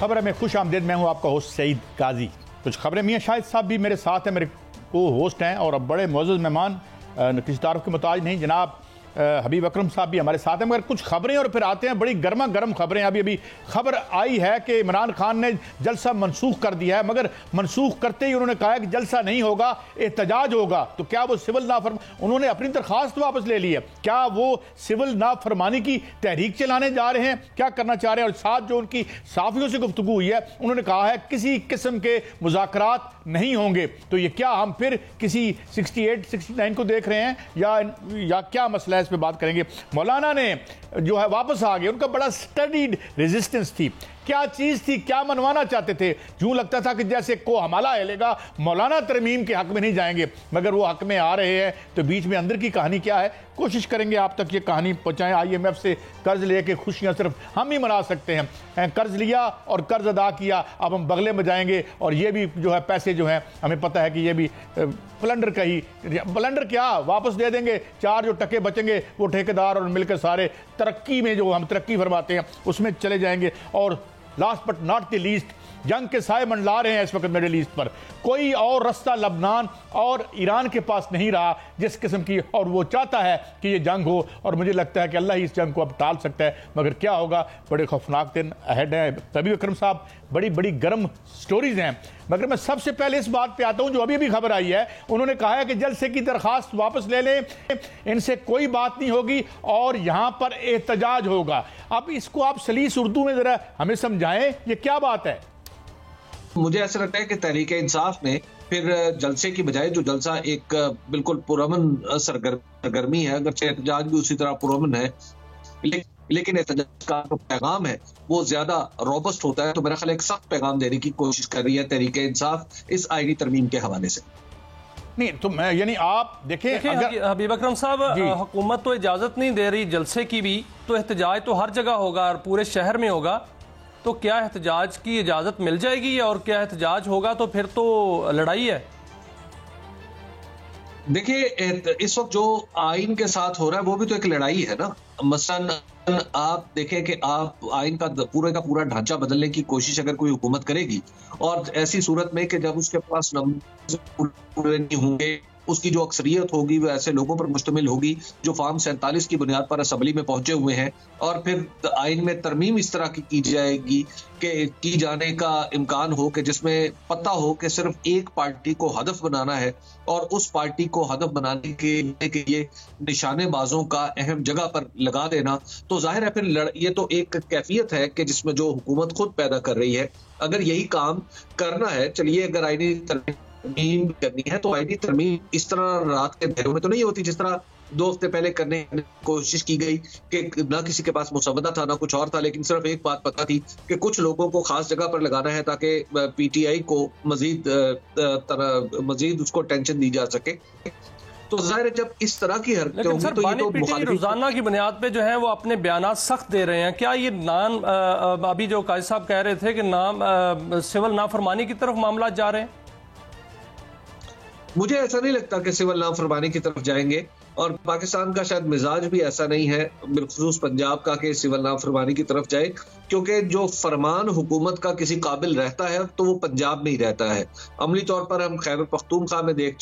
खबर में खुश आमदीद। मैं हूँ आपका होस्ट सईद काजी। कुछ खबरें मियाँ शाहिद साहब भी मेरे साथ हैं, मेरे को होस्ट हैं और अब बड़े मौजूद मेहमान, किसी तारुफ के मुताज नहीं, जनाब हबीब अकरम साहब भी हमारे साथ हैं। मगर कुछ खबरें और फिर आते हैं बड़ी गर्मा गर्म खबरें। अभी खबर आई है कि इमरान खान ने जलसा मनसूख कर दिया है, मगर मनसूख करते ही उन्होंने कहा है कि जलसा नहीं होगा, एहतजाज होगा। तो क्या वो सिविल उन्होंने अपनी दरखास्त वापस ले ली है? क्या वो सिविल नाफरमानी की तहरीक चलाने जा रहे हैं? क्या करना चाह रहे हैं? और साथ जो उनकी साफियों से गुफ्तगू हुई है, उन्होंने कहा है किसी किस्म के मुज़ाकरात नहीं होंगे। तो ये क्या हम फिर किसी 68 69 को देख रहे हैं या क्या मसला है? इस पे बात करेंगे। मौलाना ने जो है वापस आ गए, उनका बड़ा स्टडीड रेजिस्टेंस थी। क्या चीज थी? क्या मनवाना चाहते थे? यूं लगता था कि जैसे को हमारा हिलेगा, मौलाना तरमीम के हक में नहीं जाएंगे, मगर वो हक में आ रहे हैं। तो बीच में अंदर की कहानी क्या है, कोशिश करेंगे आप तक ये कहानी पहुंचाएं। IMF से कर्ज लेके खुशियां सिर्फ हम ही मना सकते हैं। कर्ज लिया और कर्ज अदा किया, अब हम बगले में जाएंगे और ये भी जो है पैसे जो हैं हमें पता है कि ये भी प्लंडर का ही, प्लंडर क्या वापस दे देंगे। 4 जो टके बचेंगे वो ठेकेदार और मिलकर सारे तरक्की में, जो हम तरक्की फरमाते हैं, उसमें चले जाएंगे। और last but not the least, जंग के साए मंडला रहे हैं इस वक्त मिडिल ईस्ट पर। कोई और रास्ता लबनान और ईरान के पास नहीं रहा जिस किस्म की, और वो चाहता है कि ये जंग हो। और मुझे लगता है कि अल्लाह ही इस जंग को अब टाल सकता है, मगर क्या होगा, बड़े खौफनाक दिन अहेड है। हबीब अकरम साहब, बड़ी बड़ी गर्म स्टोरीज हैं। मगर मैं सबसे पहले इस बात पे आता हूं जो अभी खबर आई है। उन्होंने कहा है कि जलसे की दरखास्त वापस ले लें, इनसे कोई बात नहीं होगी और यहां पर एहतजाज होगा। अब इसको आप सलीस उर्दू में जरा हमें समझाएं, ये क्या बात है? मुझे ऐसा लगता है कि तहरीक इंसाफ ने फिर जलसे की बजाय, जो जलसा एक बिल्कुल पुरअमन सरगर्मी है, अगर एहतजाज भी उसी तरह पुरअमन है, लेकिन एहतजाज का जो पैगाम है वो ज्यादा रोबस्ट होता है। तो मेरा ख्याल एक सख्त पैगाम देने की कोशिश कर रही है तहरीक इंसाफ इस आईनी तरमीम के हवाले से। नहीं तो मैं, यानी आप देखें हबीब अकरम साहब, हुकूमत तो इजाजत नहीं दे रही जलसे की भी, तो एहतजाज तो हर जगह होगा और पूरे शहर में होगा। तो क्या एहतजाज की इजाजत मिल जाएगी, और क्या एहतजाज होगा तो फिर तो लड़ाई है? देखिए, इस वक्त जो आइन के साथ हो रहा है वो भी तो एक लड़ाई है ना। मसलन आप देखें कि आप आइन का पूरा ढांचा बदलने की कोशिश अगर कोई हुकूमत करेगी, और ऐसी सूरत में कि जब उसके पास नंबर पूरे नहीं होंगे, उसकी जो अक्सरियत होगी वो ऐसे लोगों पर मुश्तमिल होगी जो फार्म 47 की बुनियाद पर असम्बली में पहुंचे हुए हैं, और फिर आइन में तरमीम इस तरह की जाएगी कि की जाने का इम्कान हो कि जिसमें पता हो कि सिर्फ एक पार्टी को हदफ बनाना है, और उस पार्टी को हदफ बनाने के लिए निशानेबाजों का अहम जगह पर लगा देना, तो जाहिर है फिर ये तो एक कैफियत है कि जिसमें जो हुकूमत खुद पैदा कर रही है। अगर यही काम करना है, चलिए अगर आईनी तरमीम करनी है तो आईनी तरमीम इस तरह रात के अंधेरों में तो नहीं होती जिस तरह 2 हफ्ते पहले करने की कोशिश की गई कि ना किसी के पास मुसवदा था ना कुछ और था, लेकिन सिर्फ एक बात पता थी कि कुछ लोगों को खास जगह पर लगाना है ताकि PTI को मजीद उसको टेंशन दी जा सके। तो जाहिर है जब इस तरह की हरकतें होंगी तो ये तो रोजाना की बुनियाद पे जो है वो अपने बयानात सख्त दे रहे हैं। क्या ये नाम अभी जो काजी साहब कह रहे थे कि नाम सिविल नाफरमानी की तरफ मामला जा रहे हैं? मुझे ऐसा नहीं लगता कि सिविल नाफरमानी की तरफ जाएंगे, और पाकिस्तान का शायद मिजाज भी ऐसा नहीं है, बिलखुसूस पंजाब का, कि सिविल नाफरमानी की तरफ जाए, क्योंकि जो फरमान हुकूमत का किसी काबिल रहता है तो वो पंजाब में ही रहता है। अमली तौर पर हम खैबर पख्तूनख्वा में देख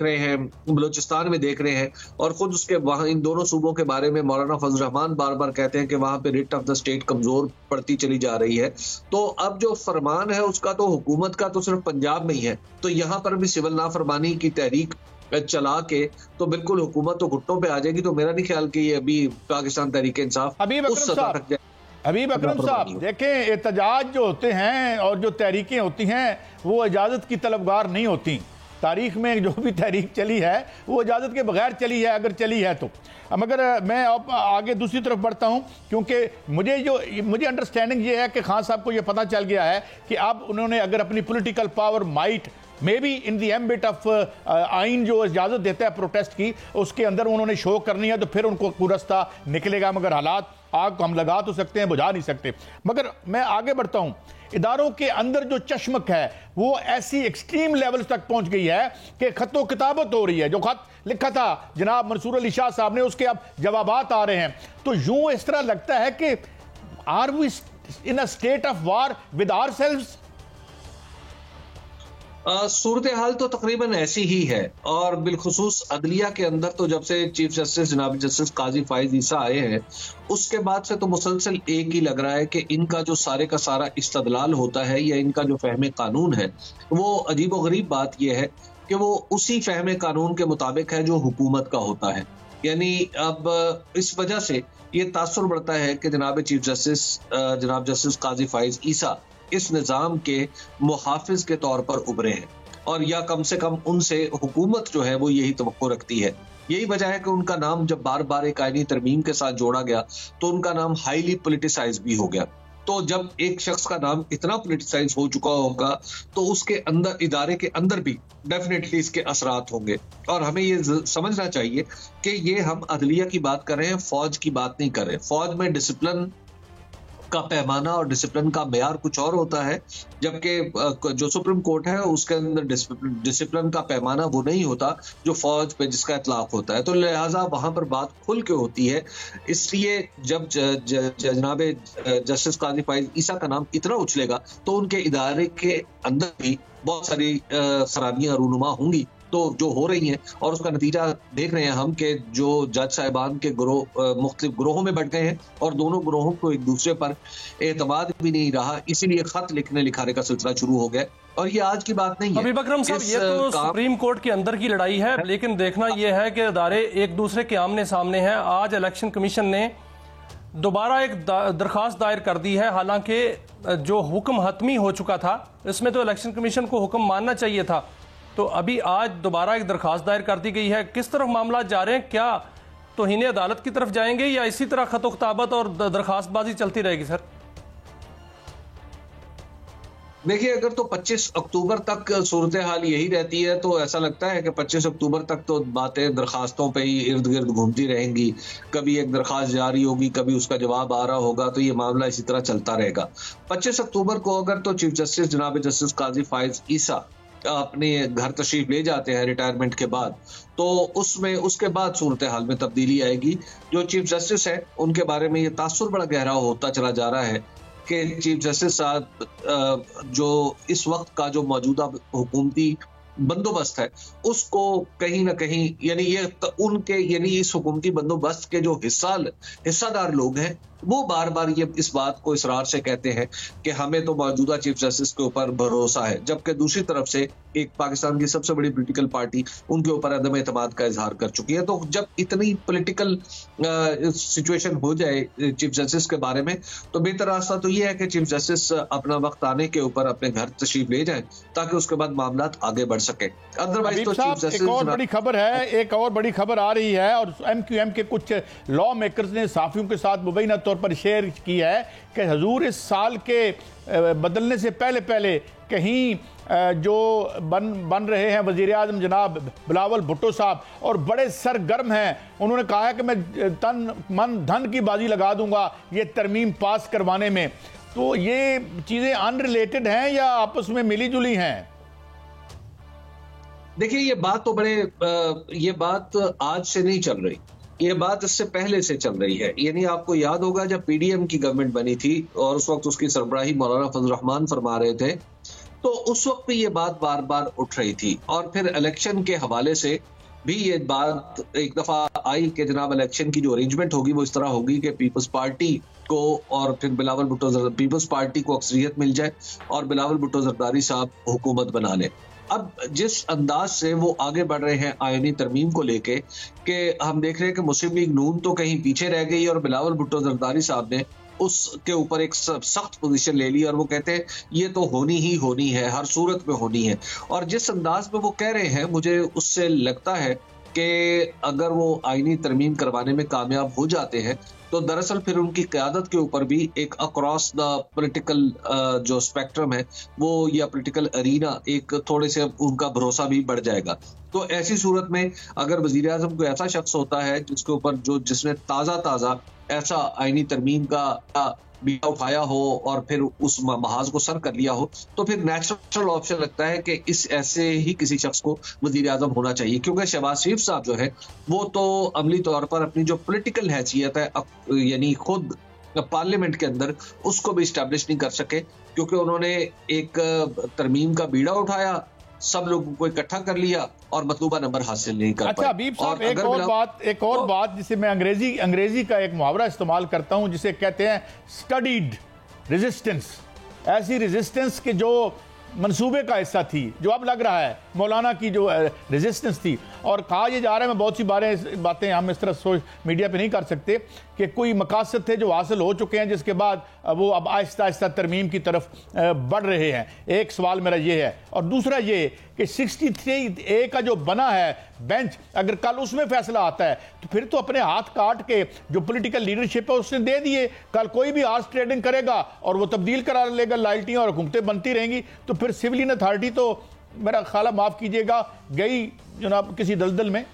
रहे हैं, बलूचिस्तान में देख रहे हैं, और खुद उसके वहाँ इन दोनों सूबों के बारे में मौलाना फजल रहमान बार बार कहते हैं कि वहाँ पे रिट ऑफ द स्टेट कमजोर पड़ती चली जा रही है। तो अब जो फरमान है उसका तो हुकूमत का तो सिर्फ पंजाब में ही है, तो यहाँ पर भी सिविल नाफरमानी की तहरीक चला के तो बिल्कुल हुकूमत तो घुटनों पे आ जाएगी। तो मेरा नहीं ख्याल कि ये अभी पाकिस्तान तहरीक इंसाफ उस सतह तक जाए। हबीब अकरम साहब, देखें, एहतजाज जो होते हैं और जो तहरीकें होती हैं वो इजाज़त की तलबगार नहीं होती। तारीख में जो भी तहरीक चली है वो इजाज़त के बगैर चली है, अगर चली है तो। मगर मैं अब आगे दूसरी तरफ बढ़ता हूँ, क्योंकि मुझे अंडरस्टैंडिंग ये है कि खान साहब को ये पता चल गया है कि अब उन्होंने अगर अपनी political power might may be in the ambit of आइन जो इजाज़त देता है प्रोटेस्ट की, उसके अंदर उन्होंने शो करनी है, तो फिर उनको कोई रास्ता निकलेगा। मगर हालात, आग को हम लगा तो सकते हैं, बुझा नहीं सकते। मगर मैं आगे बढ़ता हूँ, इदारों के अंदर जो चश्मक है वो ऐसी एक्सट्रीम लेवल तक पहुंच गई है कि खतो किताबत हो रही है। जो खत लिखा था जनाब मंसूर अली शाह साहब ने, उसके अब जवाबात आ रहे हैं। तो यूं इस तरह लगता है कि are we in a state of war with ourselves? सूरत हाल तो तकरीबन ऐसी ही है, और बिलखुसूस अदलिया के अंदर तो जब से चीफ जस्टिस जनाब जस्टिस काजी फाइज ईसा आए हैं उसके बाद से तो मुसलसल एक ही लग रहा है कि इनका जो सारे का सारा इस्तदलाल होता है या इनका जो फहमे कानून है वो अजीब व गरीब बात यह है कि वो उसी फहमे कानून के मुताबिक है जो हुकूमत का होता है। यानी अब इस वजह से ये तासुर बढ़ता है कि जनाब चीफ जस्टिस जनाब जस्टिस काजी फाइज ईसा इस निज़ाम के मुहाफिज के तौर पर उभरे हैं, और या कम से कम उनसे हुकूमत जो है वो यही तवक्को रखती है। यही वजह है कि उनका नाम जब बार बार एक आईनी तरमीम के साथ जोड़ा गया तो उनका नाम हाईली पोलिटिसाइज भी हो गया। तो जब एक शख्स का नाम इतना पोलिटिसाइज हो चुका होगा तो उसके अंदर, इदारे के अंदर भी डेफिनेटली इसके असरात होंगे। और हमें ये समझना चाहिए कि ये हम अदलिया की बात कर रहे हैं, फौज की बात नहीं कर रहे। फौज में डिसिप्लिन का पैमाना और डिसिप्लिन का मेयार कुछ और होता है, जबकि जो सुप्रीम कोर्ट है उसके अंदर डिसिप्लिन का पैमाना वो नहीं होता जो फौज पे जिसका इतलाक होता है। तो लिहाजा वहां पर बात खुल के होती है। इसलिए जब जनाब जस्टिस काजी फाइज ईसा का नाम इतना उछलेगा तो उनके इदारे के अंदर भी बहुत सारी खराबियां रूनुमा होंगी तो जो हो रही हैं, और उसका नतीजा देख रहे हैं हम कि जो जज साहिबान के मुख्तलिफ ग्रोहों में बढ़ गए हैं और दोनों ग्रोहों को एक दूसरे पर एतमाद भी नहीं रहा, इसीलिए खत लिखाने का सिलसिला शुरू हो गया। और ये आज की बात नहीं है। हबीब अकरम साहब, ये तो सुप्रीम कोर्ट के अंदर की लड़ाई है, लेकिन देखना यह है कि अदारे एक दूसरे के आमने सामने हैं। आज इलेक्शन कमीशन ने दोबारा एक दरखास्त दायर कर दी है, हालांकि जो हुक्म हतमी हो चुका था इसमें तो इलेक्शन कमीशन को हुक्म मानना चाहिए था, तो अभी आज दोबारा एक दरखास्त दायर कर दी गई है। किस तरफ मामला जा रहे हैं? क्या तौहीन अदालत की तरफ जाएंगे या इसी तरह खतोख्ताबत और दरखास्तबाजी चलती रहेगी? सर देखिए, अगर तो 25 अक्टूबर तक सूरत हाल यही रहती है तो ऐसा लगता है कि 25 अक्टूबर तक तो बातें दरखास्तों पे ही इर्द गिर्द घूमती रहेंगी। कभी एक दरखास्त जारी होगी, कभी उसका जवाब आ रहा होगा, तो ये मामला इसी तरह चलता रहेगा। 25 अक्टूबर को अगर तो चीफ जस्टिस जनाब जस्टिस काजी फाइज ईसा अपने घर तशरीफ ले जाते हैं रिटायरमेंट के बाद, तो उसमें उसके बाद सूरत हाल में तब्दीली आएगी। जो चीफ जस्टिस है उनके बारे में ये तासुर बड़ा गहरा होता चला जा रहा है कि चीफ जस्टिस साहब जो इस वक्त का जो मौजूदा हुकूमती बंदोबस्त है उसको कहीं ना कहीं यानी इस हुकूमती बंदोबस्त के जो हिस्सादार लोग हैं वो बार बार ये इस बात को इसरार से कहते हैं कि हमें तो मौजूदा चीफ जस्टिस के ऊपर भरोसा है, जबकि दूसरी तरफ से एक पाकिस्तान की सबसे बड़ी पॉलिटिकल पार्टी उनके ऊपर अदम एतमाद का इजहार कर चुकी है। तो जब इतनी पॉलिटिकल सिचुएशन हो जाए चीफ जस्टिस के बारे में, तो बेहतर रास्ता तो ये है कि चीफ जस्टिस अपना वक्त आने के ऊपर अपने घर तशरीफ ले जाए ताकि उसके बाद मामला आगे बढ़ सके। अदरवाइज तो चीफ जस्टिस एक और बड़ी खबर है, एक और बड़ी खबर आ रही है और MQM के कुछ लॉ मेकर्स ने साफियों के साथ मुबैना तौर पर शेयर की है कि हुजूर इस साल के बदलने से पहले कहीं जो बन रहे हैं वजीर आज़म जनाब बिलावल भुट्टो साहब और बड़े सरगर्म हैं, उन्होंने कहा है कि मैं तन मन धन की बाजी लगा दूंगा ये तरमीम पास करवाने में। तो ये चीजें अनरिलेटेड हैं या आपस में मिली जुली हैं? देखिए, ये बात आज से नहीं चल रही, ये बात इससे पहले से चल रही है। यानी आपको याद होगा जब PDM की गवर्नमेंट बनी थी और उस वक्त उसकी सरबराही मौलाना फजल रहमान फरमा रहे थे, तो उस वक्त भी ये बात बार बार उठ रही थी। और फिर इलेक्शन के हवाले से भी ये बात एक दफा आई कि जनाब इलेक्शन की जो अरेंजमेंट होगी वो इस तरह होगी कि पीपल्स पार्टी को और फिर बिलावल भुट्टो पीपल्स पार्टी को अक्सरियत मिल जाए और बिलावल भुट्टो जरदारी साहब हुकूमत बना ले। अब जिस अंदाज से वो आगे बढ़ रहे हैं आईनी तरमीम को लेके कि हम देख रहे हैं कि मुस्लिम लीग नून तो कहीं पीछे रह गई और बिलावल भुट्टो जरदारी साहब ने उसके ऊपर एक सख्त पोजीशन ले ली और वो कहते हैं ये तो होनी ही होनी है, हर सूरत में होनी है। और जिस अंदाज में वो कह रहे हैं, मुझे उससे लगता है कि अगर वो आईनी तरमीम करवाने में कामयाब हो जाते हैं तो दरअसल फिर उनकी क़यादत के ऊपर भी एक अक्रॉस द पॉलिटिकल जो स्पेक्ट्रम है वो या पॉलिटिकल अरीना एक थोड़े से उनका भरोसा भी बढ़ जाएगा। तो ऐसी सूरत में अगर वजीर आज़म को ऐसा शख्स होता है जिसके ऊपर जिसने ताज़ा ऐसा आईनी तरमीम का बीड़ा उठाया हो और फिर उस महाज को सर कर लिया हो, तो फिर नेचुरल ऑप्शन लगता है कि इस ऐसे ही किसी शख्स को वजीर आज़म होना चाहिए। क्योंकि शहबाज शरीफ साहब जो है वो तो अमली तौर पर अपनी जो पॉलिटिकल हैसियत है यानी खुद पार्लियामेंट के अंदर उसको भी स्टैब्लिश नहीं कर सके, क्योंकि उन्होंने एक तरमीम का बीड़ा उठाया, सब लोगों को इकट्ठा कर लिया और मतलूबा नंबर हासिल नहीं कर पाए। अच्छा हबीब साहब, एक और बात जिसे मैं अंग्रेजी का एक मुहावरा इस्तेमाल करता हूं, जिसे कहते हैं स्टडीड रेजिस्टेंस। ऐसी रेजिस्टेंस के जो मंसूबे का हिस्सा थी, जो अब लग रहा है मौलाना की जो रेजिस्टेंस थी, और कहा यह जा रहा है, मैं बहुत सी बातें हम इस तरह मीडिया पे नहीं कर सकते, कि कोई मकासद थे जो हासिल हो चुके हैं, जिसके बाद वो अब आहिस्ता आहिस्ता तरमीम की तरफ बढ़ रहे हैं। एक सवाल मेरा ये है, और दूसरा ये कि 63A का जो बना है बेंच, अगर कल उसमें फैसला आता है तो फिर तो अपने हाथ काट के जो पॉलिटिकल लीडरशिप है उसने दे दिए। कल कोई भी आर्स ट्रेडिंग करेगा और वो तब्दील करा लेगा, लाइटियां और हुकूमतें बनती रहेंगी, तो फिर सिविलियन अथॉरिटी तो मेरा ख्याल, माफ कीजिएगा, गई जनाब किसी दलदल में।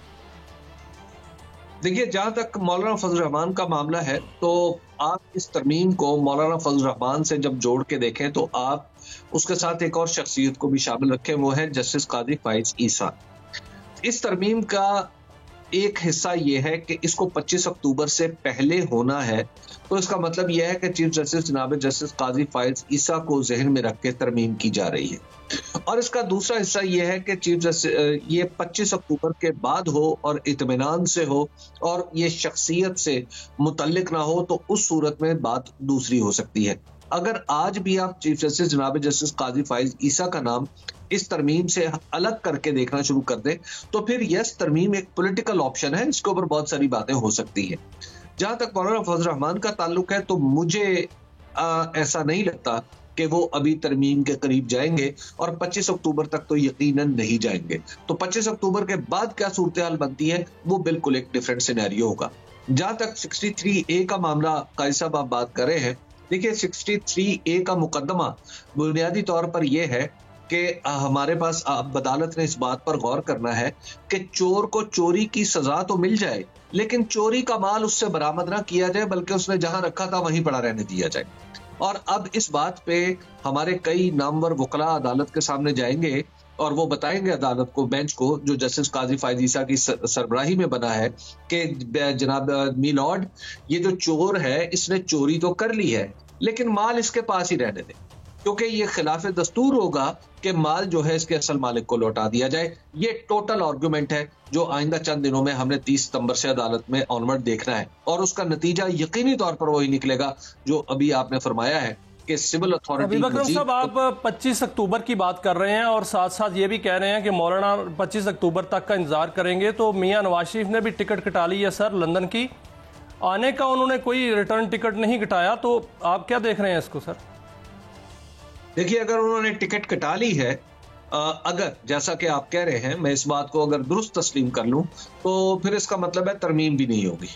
देखिए, जहां तक मौलाना फजल रहमान का मामला है, तो आप इस तरमीम को मौलाना फजल रहमान से जब जोड़ के देखें तो आप उसके साथ एक और शख्सियत को भी शामिल रखें, वो है जस्टिस काजी फाइज ईसा। इस तरमीम का एक हिस्सा ये है कि इसको 25 अक्टूबर से पहले होना है, तो इसका मतलब यह है कि चीफ जस्टिस जनाब जस्टिस काजी फाइज ईसा को जहन में रख के तरमीम की जा रही है। और इसका दूसरा हिस्सा यह है कि चीफ जस्टिस ये 25 अक्टूबर के बाद हो और इत्मीनान से हो और ये शख्सियत से मुतल्लिक ना हो, तो उस सूरत में बात दूसरी हो सकती है। अगर आज भी आप चीफ जस्टिस जनाब जस्टिस काजी फाइज ईसा का नाम इस तरमीम से अलग करके देखना शुरू कर दे, तो फिर यस, तरमीम एक पॉलिटिकल ऑप्शन है, इसके ऊपर बहुत सारी बातें हो सकती है। जहां तक मौलाना फजल रहमान का ताल्लुक है, तो मुझे ऐसा नहीं लगता कि वो अभी तरमीम के करीब जाएंगे, और 25 अक्टूबर तक तो यकीनन नहीं जाएंगे। तो 25 अक्टूबर के बाद क्या सूरत हाल बनती है, वो बिल्कुल एक डिफरेंट सिनेरियो होगा। जहां तक 63A का मामला काजी साहब आप बात कर रहे हैं, देखिए 63A का मुकदमा बुनियादी तौर पर यह है कि हमारे पास अब अदालत ने इस बात पर गौर करना है कि चोर को चोरी की सजा तो मिल जाए, लेकिन चोरी का माल उससे बरामद ना किया जाए, बल्कि उसने जहां रखा था वहीं पड़ा रहने दिया जाए। और अब इस बात पे हमारे कई नामवर वकला अदालत के सामने जाएंगे और वो बताएंगे अदालत को, बेंच को, जो जस्टिस काजी फाइज ईसा की सरबराही में बना है, कि जनाब मी लॉर्ड, ये जो चोर है इसने चोरी तो कर ली है, लेकिन माल इसके पास ही रहने दे, क्योंकि ये खिलाफ दस्तूर होगा कि माल जो है इसके असल मालिक को लौटा दिया जाए। ये टोटल आर्गुमेंट है जो आइंदा चंद दिनों में हमने 30 सितंबर से अदालत में ऑनवर्ड देखना है, और उसका नतीजा यकीनी तौर पर वही निकलेगा जो अभी आपने फरमाया है कि सिविल अथॉरिटी। हबीब अकरम साहब, आप 25 अक्टूबर की बात कर रहे हैं और साथ साथ ये भी कह रहे हैं कि मौलाना 25 अक्टूबर तक का इंतजार करेंगे, तो मियां नवाज शरीफ ने भी टिकट कटा ली है सर लंदन की, आने का उन्होंने कोई रिटर्न टिकट नहीं कटाया, तो आप क्या देख रहे हैं इसको सर? देखिए, अगर उन्होंने टिकट कटा ली है, अगर जैसा कि आप कह रहे हैं, मैं इस बात को अगर दुरुस्त तस्लीम कर लूं, तो फिर इसका मतलब है तरमीम भी नहीं होगी।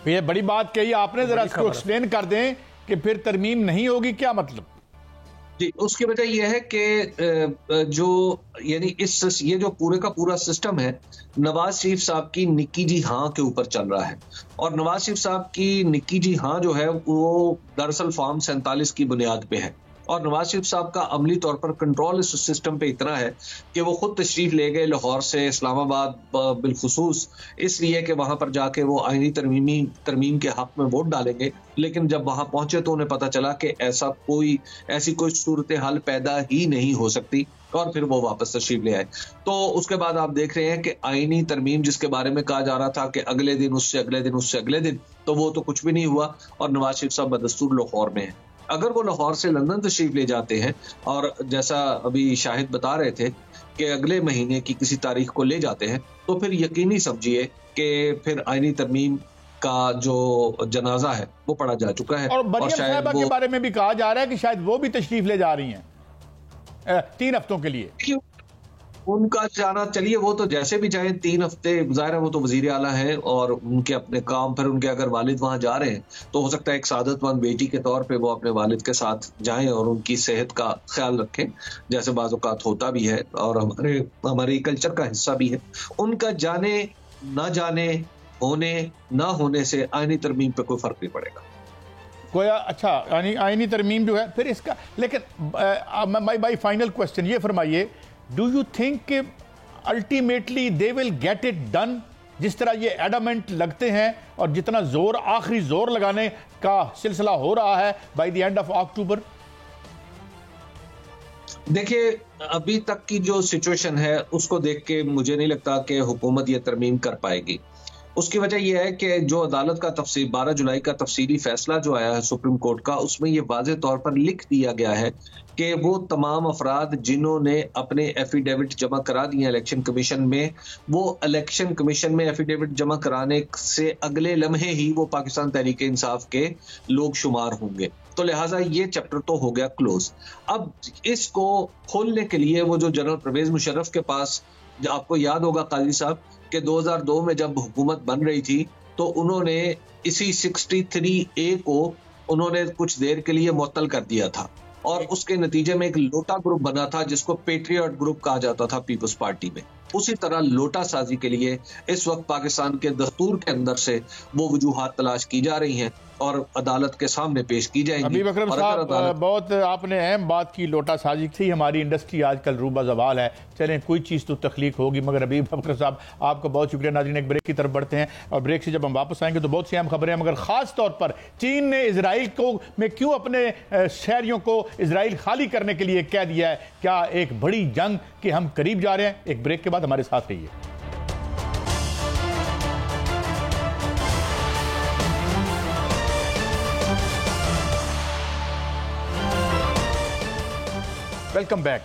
ये बड़ी बात कही आपने, जरा इसको एक्सप्लेन कर दें कि फिर तरमीम नहीं होगी, क्या मतलब? जी, उसकी वजह यह है कि जो यानी ये जो पूरे का पूरा सिस्टम है, नवाज शरीफ साहब की निक्की जी हाँ के ऊपर चल रहा है, और नवाज शरीफ साहब की निक्की जी हाँ जो है वो दरअसल फॉर्म 47 की बुनियाद पे है, और नवाज शरीफ साहब का अमली तौर पर कंट्रोल इस सिस्टम पे इतना है कि वो खुद तशरीफ ले गए लाहौर से इस्लामाबाद, बिलखुसूस इसलिए कि वहां पर जाके वो आईनी तरमीम के हक में वोट डालेंगे, लेकिन जब वहां पहुंचे तो उन्हें पता चला कि ऐसी कोई सूरत हाल पैदा ही नहीं हो सकती, और फिर वो वापस तशरीफ ले आए। तो उसके बाद आप देख रहे हैं कि आईनी तरमीम जिसके बारे में कहा जा रहा था कि अगले दिन, उससे अगले दिन, उससे अगले दिन, तो वो तो कुछ भी नहीं हुआ, और नवाज शरीफ साहब बदस्तूर लाहौर में है। अगर वो लाहौर से लंदन तशरीफ ले जाते हैं, और जैसा अभी शाहिद बता रहे थे कि अगले महीने की किसी तारीख को ले जाते हैं, तो फिर यकीनी समझिए कि फिर आईनी तरमीम का जो जनाजा है वो पढ़ा जा चुका है। और मरियम साहिबा के बारे में भी कहा जा रहा है कि शायद वो भी तशरीफ ले जा रही हैं 3 हफ्तों के लिए। उनका जाना, चलिए वो तो जैसे भी चाहे 3 हफ्ते, ज़ाहिर है वो तो वजीर आला है और उनके अपने काम, फिर उनके अगर वालिद वहां जा रहे हैं तो हो सकता है एक सादतमंद बेटी के तौर पे वो अपने वालिद के साथ जाएं और उनकी सेहत का ख्याल रखें, जैसे बाज़ औक़ात होता भी है और हमारे कल्चर का हिस्सा भी है। उनका जाने ना जाने, होने ना होने से आईनी तरमीम पे कोई फर्क नहीं पड़ेगा। कोई अच्छा आईनी तरमीम जो है फिर इसका, लेकिन माय फाइनल क्वेश्चन ये फरमाइए, do you think ultimately they will get it done जिस तरह ये एडामेंट लगते हैं और जितना जोर, आखिरी जोर लगाने का सिलसिला हो रहा है by the end of October? देखिए, अभी तक की जो सिचुएशन है उसको देख के मुझे नहीं लगता कि हुकूमत ये तरमीम कर पाएगी। उसकी वजह यह है कि जो अदालत का 12 जुलाई का तफसीली फैसला जो आया है सुप्रीम कोर्ट का, उसमें यह वाज़ेह तौर पर लिख दिया गया है कि वो तमाम अफराद जिन्होंने अपने एफिडेविट जमा करा दिए इलेक्शन कमीशन में, वो इलेक्शन कमीशन में एफिडेविट जमा कराने से अगले लम्हे ही वो पाकिस्तान तहरीक इंसाफ के लोग शुमार होंगे। तो लिहाजा ये चैप्टर तो हो गया क्लोज। अब इसको खोलने के लिए वो जो जनरल परवेज मुशर्रफ के पास, आपको याद होगा काजी साहब कि 2002 में जब हुकूमत बन रही थी तो उन्होंने इसी 63A को उन्होंने कुछ देर के लिए मुअत्तल कर दिया था और उसके नतीजे में एक लोटा ग्रुप बना था जिसको पेट्रियट ग्रुप कहा जाता था पीपल्स पार्टी में। उसी तरह लोटा साजी के लिए इस वक्त पाकिस्तान के दस्तूर के अंदर से वो वजूहात तलाश की जा रही हैं और अदालत के सामने पेश की जाएंगी। हबीब अकरम साहब, बहुत आपने अहम बात की, लोटा साजी थी। हमारी इंडस्ट्री आजकल रूबा जवाल है, चलें कोई चीज़ तो तख्लीक होगी। मगर हबीब अकरम साहब, आपका बहुत शुक्रिया। नाज़रीन, एक ब्रेक की तरफ बढ़ते हैं और ब्रेक से जब हम वापस आएंगे तो बहुत सी अहम खबरें हैं, मगर ख़ास तौर पर चीन ने इजराइल को में क्यों अपने शहरियों को इजराइल खाली करने के लिए कह दिया है? क्या एक बड़ी जंग के हम करीब जा रहे हैं? एक ब्रेक के बाद हमारे साथ रहिए। Welcome back.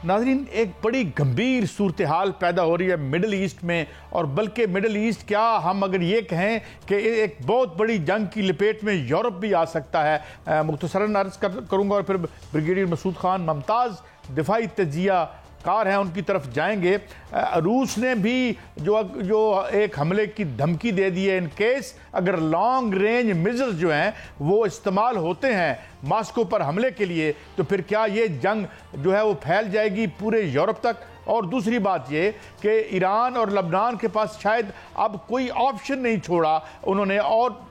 नाज़रीन, एक बड़ी गंभीर सूरत हाल पैदा हो रही है मिडल ईस्ट में, और बल्कि मिडल ईस्ट क्या, हम अगर ये कहें कि एक बहुत बड़ी जंग की लपेट में यूरोप भी आ सकता है। मुख्तसरन अर्ज करूँगा और फिर ब्रिगेडियर मसूद खान मुमताज़ दिफाई तजिया कार हैं उनकी तरफ जाएंगे। रूस ने भी जो एक हमले की धमकी दे दी है, इन केस अगर लॉन्ग रेंज मिसाइल्स जो हैं वो इस्तेमाल होते हैं मॉस्को पर हमले के लिए, तो फिर क्या ये जंग जो है वो फैल जाएगी पूरे यूरोप तक? और दूसरी बात ये कि ईरान और लबनान के पास शायद अब कोई ऑप्शन नहीं छोड़ा उन्होंने, और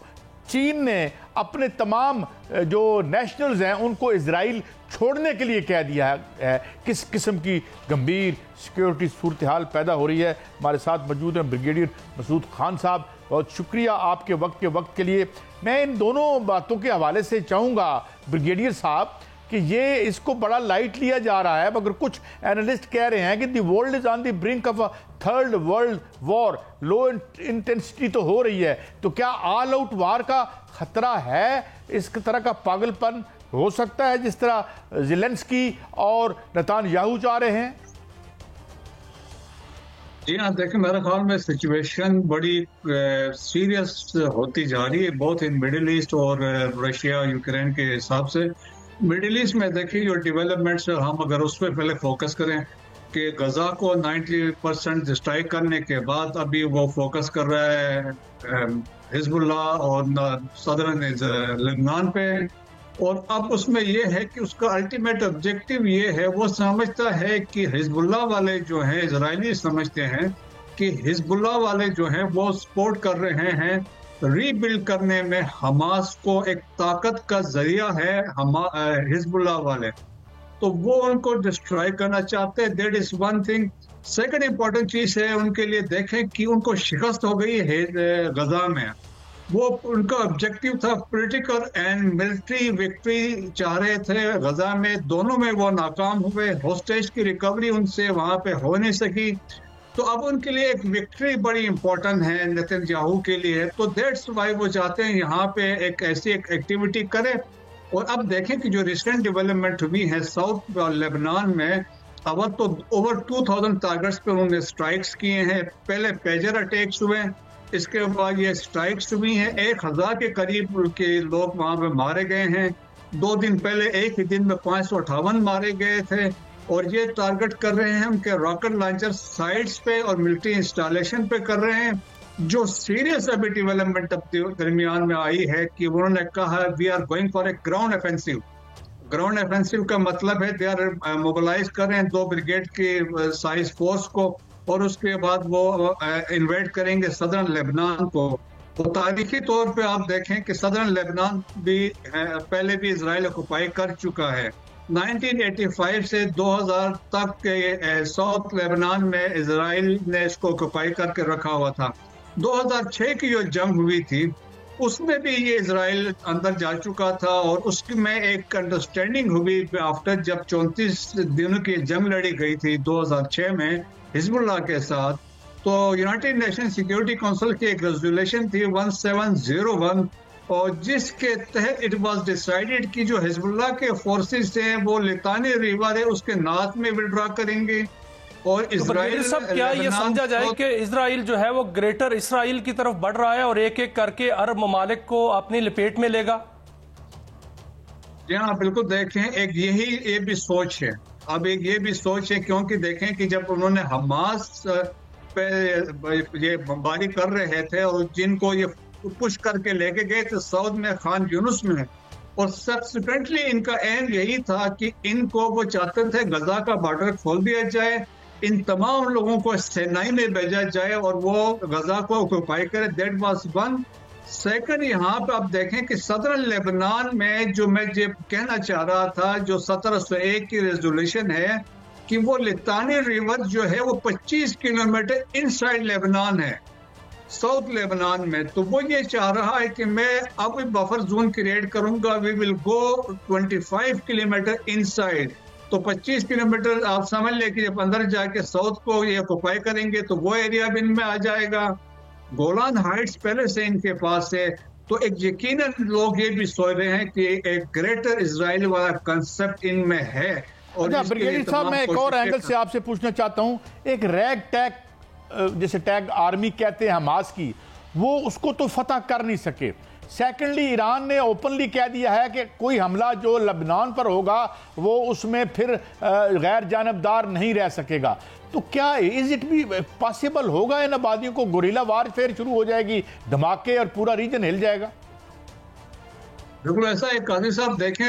चीन ने अपने तमाम जो नेशनल्स हैं उनको इजराइल छोड़ने के लिए कह दिया है। किस किस्म की गंभीर सिक्योरिटी सूरत हाल पैदा हो रही है। हमारे साथ मौजूद हैं ब्रिगेडियर मसूद खान साहब, बहुत शुक्रिया आपके वक्त के लिए। मैं इन दोनों बातों के हवाले से चाहूँगा ब्रिगेडियर साहब कि ये इसको बड़ा लाइट लिया जा रहा है, मगर कुछ एनालिस्ट कह रहे हैं कि the world is on the brink of a third world war, low intensity तो हो रही है, तो क्या ऑल आउट वार का खतरा है? इस तरह का पागलपन हो सकता है जिस तरह ज़ेलेंस्की और नेतान्याहू चाह रहे हैं? जी हाँ, देखिए मेरे ख्याल में सिचुएशन बड़ी सीरियस होती जा रही है, बहुत इन मिडिल ईस्ट और रशिया यूक्रेन के हिसाब से। मिडिल ईस्ट में देखिए जो डेवलपमेंट्स है, हम अगर उस पर पहले फोकस करें कि गजा को 90% स्ट्राइक करने के बाद अभी वो फोकस कर रहा है हिजबुल्लाह और सदरन लेबनान पे, और अब उसमें ये है कि उसका अल्टीमेट ऑब्जेक्टिव ये है, वो समझता है कि हिजबुल्लाह वाले जो हैं, इजरायली समझते हैं कि हिजबुल्लाह वाले जो हैं वो सपोर्ट कर रहे हैं रीबिल्ड करने में हमास को, एक ताकत का जरिया है हिजबुल्लाह वाले, तो वो उनको डिस्ट्रॉय करना चाहते हैं। That is one thing. Second important चीज है उनके लिए, देखें कि उनको शिकस्त हो गई है गजा में, वो उनका ऑब्जेक्टिव था पॉलिटिकल एंड मिलिट्री विक्ट्री चाह रहे थे गजा में, दोनों में वो नाकाम हुए। होस्टेज की रिकवरी उनसे वहां पे हो नहीं सकी, तो अब उनके लिए एक विक्ट्री बड़ी इंपॉर्टेंट है नेतन्याहू के लिए, तो दैट्स वाई वो चाहते हैं यहाँ पे एक ऐसी एक एक्टिविटी करें। और अब देखें कि जो रिसेंट डेवलपमेंट हुई है साउथ लेबनान में, अब तो ओवर 2000 टारगेट्स पे उन्होंने स्ट्राइक्स किए हैं। पहले पेजर अटैक्स हुए, इसके बाद ये स्ट्राइक्स हुई हैं, 1000 के करीब के लोग वहां पे मारे गए हैं। 2 दिन पहले एक ही दिन में 558 मारे गए थे। और ये टारगेट कर रहे हैं उनके रॉकेट लॉन्चर साइट्स पे और मिलिट्री इंस्टॉलेशन पे कर रहे हैं। जो सीरियस अभी डेवलपमेंट दरमियान में आई है कि उन्होंने कहा we are going for a ground offensive. Ground offensive का मतलब है दे आर मोबिलाइज कर रहे हैं 2 ब्रिगेड की साइज फोर्स को, और उसके बाद वो इन्वेट करेंगे सदर्न लेबनान को। तो तारीखी तौर पे आप देखें कि सदर्न लेबनान भी पहले भी इजराइल ऑक्युपाई कर चुका है, 1985 से 2000 तक के साउथ लेबनान में इजराइल ने इसको ऑक्युपाई करके रखा हुआ था। 2006 की जो जंग हुई थी उसमें भी ये इजराइल अंदर जा चुका था और उसकी में एक अंडरस्टैंडिंग हुई आफ्टर, जब 34 दिनों की जंग लड़ी गई थी 2006 में हिजबुल्लाह के साथ। तो यूनाइटेड नेशन सिक्योरिटी काउंसिल की एक रेजोल्यूशन थी 1701 और जिसके तहत इट वाज डिसाइडेड कि जो हिजबुल्लाह के फोर्सेस हैं वो लितानी रिवर है उसके नॉर्थ में विड्रॉ करेंगे और इजराइल सब क्या ये समझा जाए कि इजराइल जो है वो ग्रेटर इसराइल की तरफ बढ़ रहा है और एक एक करके अरब ममालिक को अपनी लपेट में लेगा? जी हाँ, बिल्कुल। देखें, एक ये भी सोच है। अब एक ये भी सोच है क्योंकि देखें कि जब उन्होंने हमास पे ये बमबारी कर रहे थे और जिनको ये पुश करके लेके गए थे साउथ में खान यूनुस में, और सब्सिक्वेंटली इनका एम यही था कि इनको वो चाहते थे गजा का बॉर्डर खोल दिया जाए, इन तमाम लोगों को सेनाई में भेजा जाए और वो गजा को ऑक्युपाई करे। That was one. सेकंड, यहाँ पे आप देखें कि सदरन लेबनान में जो मैं ये कहना चाह रहा था, जो 1701 की रेजोल्यूशन है कि वो लितानी रिवर जो है वो 25 किलोमीटर इनसाइड लेबनान है, साउथ लेबनान में। तो वो ये चाह रहा है कि मैं अब बफर जोन क्रिएट करूंगा, we will go 25 kilometre inside. तो 25 किलोमीटर आप समझ लें कि जब अंदर जाके साउथ को ये ऑक्युपाई करेंगे तो वो एरिया भी इनमें आ जाएगा। गोलान हाइट्स पहले से इनके पास है। तो एक यकीनन लोग ये भी सोच रहे हैं कि एक ग्रेटर इजराइल वाला कंसेप्ट इनमें है। और ब्रिगेडियर साहब, मैं एक और एंगल से आपसे पूछना चाहता हूं, एक रैग टैग जैसे टैग आर्मी कहते हैं हमास की, वो उसको तो फतह कर नहीं सके। सेकेंडली, ईरान ने ओपनली कह दिया है कि कोई हमला जो लबनान पर होगा वो उसमें फिर गैर जानबदार नहीं रह सकेगा। तो क्या इज इट भी पॉसिबल होगा इन आबादियों को गोरिल्ला वारफेयर शुरू हो जाएगी, धमाके और पूरा रीजन हिल जाएगा? बिल्कुल ऐसा है काजी साहब। देखें,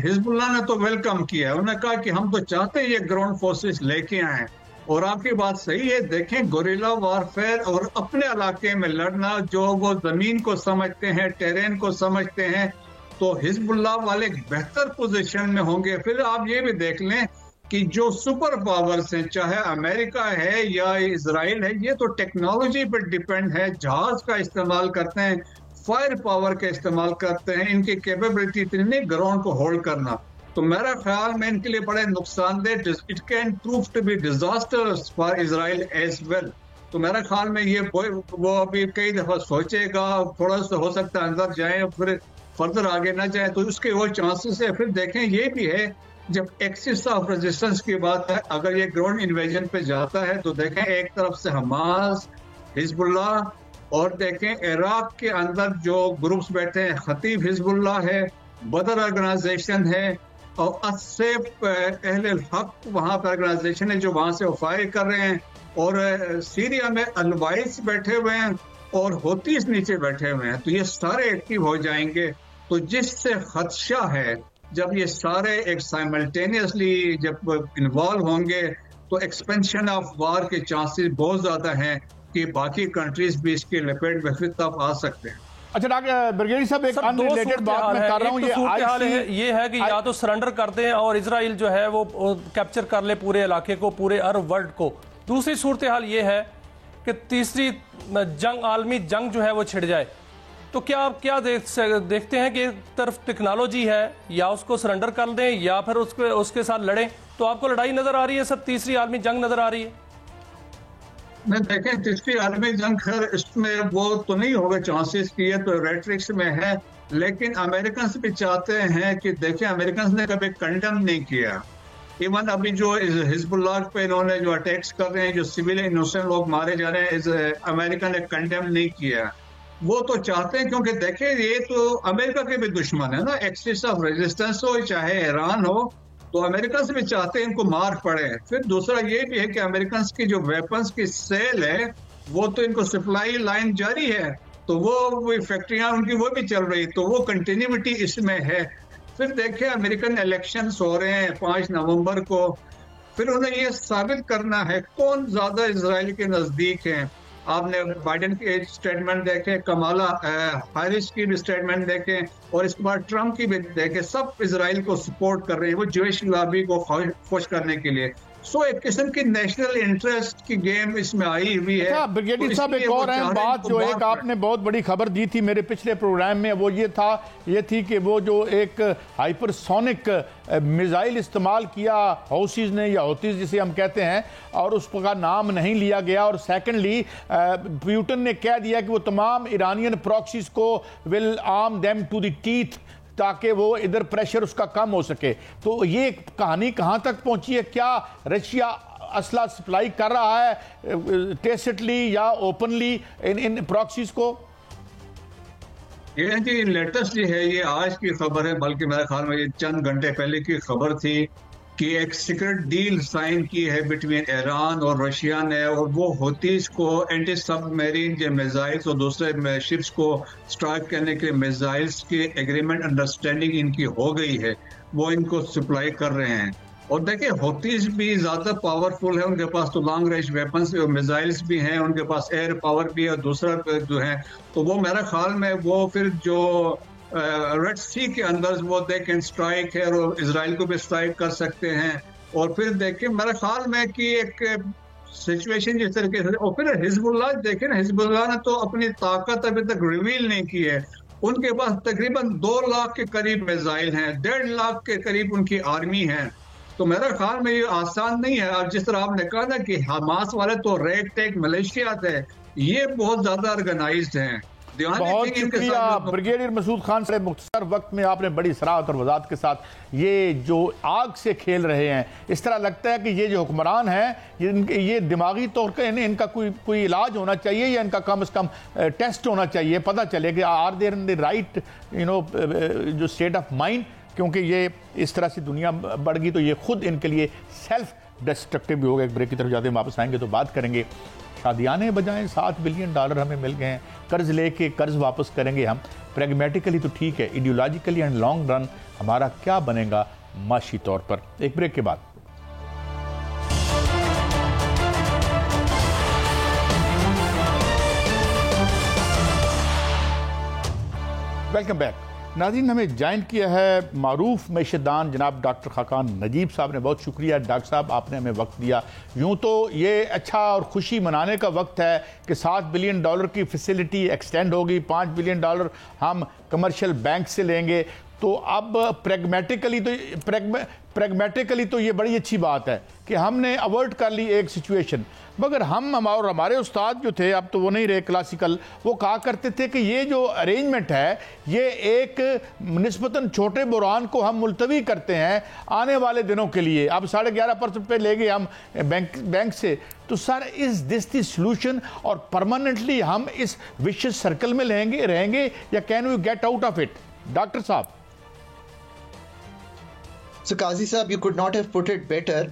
हिजबुल्लाह ने तो वेलकम किया है, उन्होंने कहा कि हम तो चाहते हैं ये ग्राउंड फोर्सेस लेके आए, और आपकी बात सही है। देखें, गोरिल्ला वारफेयर और अपने इलाके में लड़ना, जो वो जमीन को समझते हैं, टेरेन को समझते हैं, तो हिजबुल्लाह वाले बेहतर पोजीशन में होंगे। फिर आप ये भी देख लें कि जो सुपर पावर्स हैं, चाहे अमेरिका है या इजराइल है, ये तो टेक्नोलॉजी पर डिपेंड है, जहाज का इस्तेमाल करते हैं, फायर पावर का इस्तेमाल करते हैं, इनकी कैपेबिलिटी इतनी नहीं ग्राउंड को होल्ड करना। तो मेरा ख्याल में इनके लिए बड़े नुकसानदेह, it can prove to be disasters for Israel as well. तो मेरा ख्याल में ये वो अभी कई दफा सोचेगा, थोड़ा सा हो सकता है अंदर जाए फिर फर्दर आगे ना जाए, तो उसके वो चांसेस है। फिर देखें, ये भी है जब एक्सिस ऑफ रेजिस्टेंस की बात है, अगर ये ग्राउंड इन्वेजन पे जाता है तो देखें एक तरफ से हमास, हिजबुल्लाह, और देखें इराक के अंदर जो ग्रुप्स बैठे हैं, खतीब हिजबुल्लाह है, बदर ऑर्गेनाइजेशन है, और असैफ अहले हक वहाँ पर ऑर्गेनाइजेशन है जो वहाँ से फायर कर रहे हैं, और सीरिया में अलवाइस बैठे हुए हैं और होतीस नीचे बैठे हुए हैं। तो ये सारे एक्टिव हो जाएंगे। तो जिससे खदशा है, जब ये सारे एक साइमल्टेनियसली जब इन्वॉल्व होंगे तो एक्सपेंशन ऑफ वार के चांसेस बहुत ज्यादा हैं कि बाकी कंट्रीज भी इसके लपेट में फिर तब आ सकते हैं। अच्छा डॉक्टर ब्रिगेडियर साहब, एक अनरिलेटेड बात मैं कर रहा हूं, ये है कि या तो सरेंडर कर दें और इजराइल जो है वो कैप्चर कर ले पूरे इलाके को, पूरे अरब वर्ल्ड को। दूसरी सूरत हाल ये है कि तीसरी जंग, आलमी जंग जो है वो छिड़ जाए। तो क्या आप क्या देखते हैं कि एक तरफ टेक्नोलॉजी है, या उसको सरेंडर कर दें या फिर उसके साथ लड़ें? तो आपको लड़ाई नजर आ रही है सर, तीसरी आलमी जंग नजर आ रही है? नहीं, देखें, तीसरी आलमी जंग खैर इसमें वो तो नहीं होगा चांसेस की, है तो रेट्रिक्स में है, लेकिन अमेरिकन भी चाहते हैं कि देखें, अमेरिकन ने कभी कंडेम नहीं किया। इवन अभी जो हिजबुल्लाह पे इन्होंने जो अटैक्स कर रहे हैं, जो सिविल इनोसेंट लोग मारे जा रहे हैं, अमेरिका ने कंडेम नहीं किया। वो तो चाहते हैं क्योंकि देखें, ये तो अमेरिका के भी दुश्मन है ना, एक्सिस ऑफ रेजिस्टेंस हो चाहे ईरान हो, तो अमेरिका से भी चाहते हैं इनको मार पड़े। फिर दूसरा ये भी है कि अमेरिकन की जो वेपन्स की सेल है वो तो इनको सप्लाई लाइन जारी है, तो वो फैक्ट्रियां उनकी वो भी चल रही, तो वो कंटिन्यूटी इसमें है। फिर देखें, अमेरिकन इलेक्शंस हो रहे हैं 5 नवंबर को, फिर उन्हें ये साबित करना है कौन ज्यादा इजराइल के नजदीक है। आपने बाइडेन के स्टेटमेंट देखे, कमाला हैरिस की भी स्टेटमेंट देखे, और इसके बाद ट्रम्प की भी देखे, सब इजराइल को सपोर्ट कर रहे हैं, वो ज्यूइश लॉबी को खुश करने के लिए। सो एक किस्म की नेशनल इंटरेस्ट की गेम इसमें आई हुई है। ब्रिगेडियर साहब, एक और अहम बात जो एक आपने बहुत बड़ी खबर दी थी मेरे पिछले प्रोग्राम में, वो ये थी कि वो जो एक हाइपरसोनिक मिसाइल इस्तेमाल किया हौसीज ने, या हौतीज जिसे हम कहते हैं, और उसका नाम नहीं लिया गया। और सेकेंडली पुतिन ने कह दिया कि वो तमाम ईरानियन प्रॉक्सीज को will arm them to the teeth, ताकि वो इधर प्रेशर उसका कम हो सके। तो ये कहानी कहां तक पहुंची है? क्या रशिया असला सप्लाई कर रहा है टेसिटली या ओपनली इन प्रॉक्सीज को? ये जी लेटेस्ट है, ये आज की खबर है, बल्कि मेरे ख्याल में ये चंद घंटे पहले की खबर थी कि एक सीक्रेट डील साइन की है बिटवीन ईरान और रशिया ने, और वो हौतीस को एंटी सबमरीन के मिसाइल्स और दूसरे शिप्स को स्ट्राइक करने के मिसाइल्स की एग्रीमेंट अंडरस्टैंडिंग इनकी हो गई है, वो इनको सप्लाई कर रहे हैं। और देखिए हौतीस भी ज्यादा पावरफुल है, उनके पास तो लॉन्ग रेंज वेपन्स मिसाइल्स भी हैं, उनके पास एयर पावर भी है, और दूसरा जो है तो वो मेरे ख्याल में वो फिर जो रेड सी के अंदर वो दे कैन स्ट्राइक है, और इसराइल को भी स्ट्राइक कर सकते हैं। और फिर देखिए मेरे ख्याल में कि एक सिचुएशन जिस तरीके से, और फिर हिजबुल्लाह देखे ना, हिजबुल्लाह ने तो अपनी ताकत अभी तक रिवील नहीं की है। उनके पास तकरीबन 2 लाख के करीब मिसाइल हैं, 1.5 लाख के करीब उनकी आर्मी है। तो मेरे ख्याल में ये आसान नहीं है। अब जिस तरह आपने कहा ना कि हमास वाले तो रेड टेक मलेशिया थे, ये बहुत ज्यादा ऑर्गेनाइज्ड हैं। बहुत शुक्रिया ब्रिगेडियर मसूद खान से, मुख्तसर वक्त में आपने बड़ी सराहत और वजाहत के साथ ये जो आग से खेल रहे हैं। इस तरह लगता है कि ये जो हुक्मरान हैं ये दिमागी तौर पर इनका कोई इलाज होना चाहिए, या इनका कम से कम टेस्ट होना चाहिए, पता चले कि are there in the right जो स्टेट ऑफ माइंड। क्योंकि ये इस तरह से दुनिया बढ़ गई तो ये खुद इनके लिए सेल्फ डिस्ट्रक्टिव भी होगा। एक ब्रेक की तरफ जाते हैं, वापस आएंगे तो बात करेंगे। शादियाने बजाएं, $7 बिलियन हमें मिल गए हैं, कर्ज लेके कर्ज वापस करेंगे हम। प्रैग्मेटिकली तो ठीक है, आइडियोलॉजिकली एंड लॉन्ग रन हमारा क्या बनेगा माशी तौर पर? एक ब्रेक के बाद वेलकम बैक। नाज़रीन, हमें ज्वाइन किया है मारूफ मैशदान जनाब डॉक्टर खाकान नजीब साहब ने। बहुत शुक्रिया डॉक्टर साहब, आपने हमें वक्त दिया। यूँ तो ये अच्छा और खुशी मनाने का वक्त है कि $7 बिलियन की फैसिलिटी एक्सटेंड होगी, $5 बिलियन हम कमर्शियल बैंक से लेंगे। तो अब प्रैग्मेटिकली तो ये बड़ी अच्छी बात है कि हमने अवॉइड कर ली एक सिचुएशन। मगर हम और हमारे उस्ताद जो थे, अब तो वो नहीं रहे क्लासिकल, वो कहा करते थे कि ये जो अरेंजमेंट है ये एक निस्बतन छोटे बुरान को हम मुलतवी करते हैं आने वाले दिनों के लिए। अब 11.5% पे ले गए हम बैंक से। तो sir, is this the solution, और परमानेंटली हम इस विशियस सर्कल में रहेंगे या can we get out of it? Doctor साहब। So काजी साहब, you could not have put it better.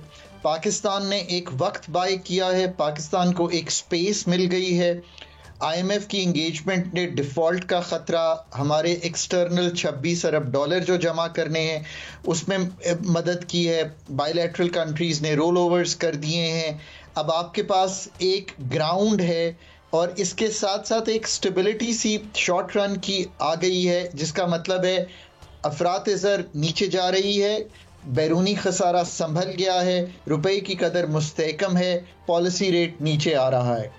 Pakistan ने एक वक्त बाय किया है, पाकिस्तान को एक स्पेस मिल गई है। IMF की इंगेजमेंट ने डिफ़ॉल्ट का ख़तरा, हमारे एक्सटर्नल $26 अरब जो जमा करने हैं उसमें मदद की है। बायलैटरल कंट्रीज़ ने रोल ओवर्स कर दिए हैं। अब आपके पास एक ग्राउंड है, और इसके साथ साथ एक स्टेबिलिटी सी शॉर्ट रन की आ गई है, जिसका मतलब है अफरात ज़र नीचे जा रही है, बैरूनी खसारा संभल गया है, रुपए की कदर मुस्तहकम है, पॉलिसी रेट नीचे आ रहा है।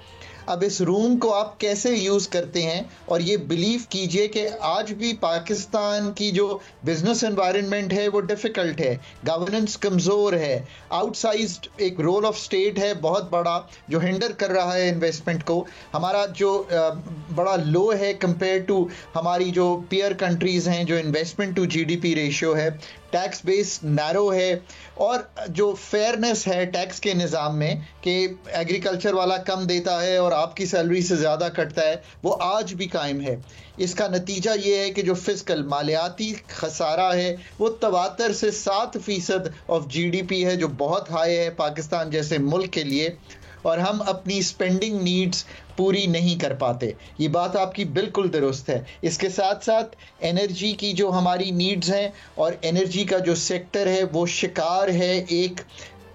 अब इस रूम को आप कैसे यूज़ करते हैं? और ये बिलीव कीजिए कि आज भी पाकिस्तान की जो बिजनेस एनवायरनमेंट है वो डिफ़िकल्ट है, गवर्नेंस कमज़ोर है, आउटसाइज्ड एक रोल ऑफ स्टेट है बहुत बड़ा जो हिंडर कर रहा है इन्वेस्टमेंट को। हमारा जो बड़ा लो है कंपेयर टू हमारी जो पीयर कंट्रीज़ हैं, जो इन्वेस्टमेंट टू GDP रेशियो है, टैक्स बेस नैरो है, और जो फेयरनेस है टैक्स के निज़ाम में कि एग्रीकल्चर वाला कम देता है और आपकी सैलरी से ज़्यादा कटता है, वो आज भी कायम है। इसका नतीजा ये है कि जो फिस्कल मालियाती खसारा है वो 73 से 7% ऑफ GDP है, जो बहुत हाई है पाकिस्तान जैसे मुल्क के लिए, और हम अपनी स्पेंडिंग नीड्स पूरी नहीं कर पाते। ये बात आपकी बिल्कुल दुरुस्त है। इसके साथ साथ एनर्जी की जो हमारी नीड्स हैं, और एनर्जी का जो सेक्टर है वो शिकार है एक